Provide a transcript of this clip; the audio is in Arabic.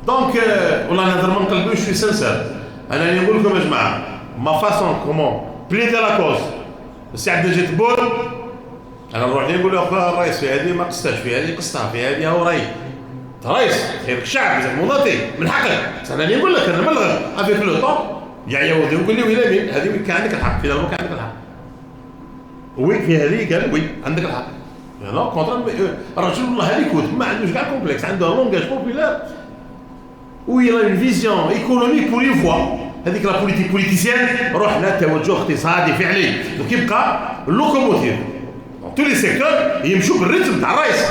دونك والله نهضر من قلبي وشوي سنسر. انا اللي نقول لكم يا جماعه ما فاسون كومون بليدي لا كوز السي عبد المجيد بول. انا نروح ليه نقول له اخويا الرئيس في هذه ما قصتهاش، في هذه قصتها، في هذه هو راي رئيس خير الشعب زعما مواطن من حقك. انا اللي نقول لك انا ملغى افيك لو طون يا يهودي وقول لي ويلا مين هذه كان عندك الحق، في ذلك كان عندك الحق. وي في هذه قال وي عندك الحق. لا كونتر الرجل والله هذيك ما عندوش كاع كومبلكس، عنده لونجاج بوبولار وي اون فيزيون ايكونوميك بور اون فوا. هذيك لا بوليتيك بوليتيسيان روح لها توجه اقتصادي فعلي، دونك يبقى اللوكوموتيف تو لي سيكتور يمشوا بالريتم تاع الرئيس.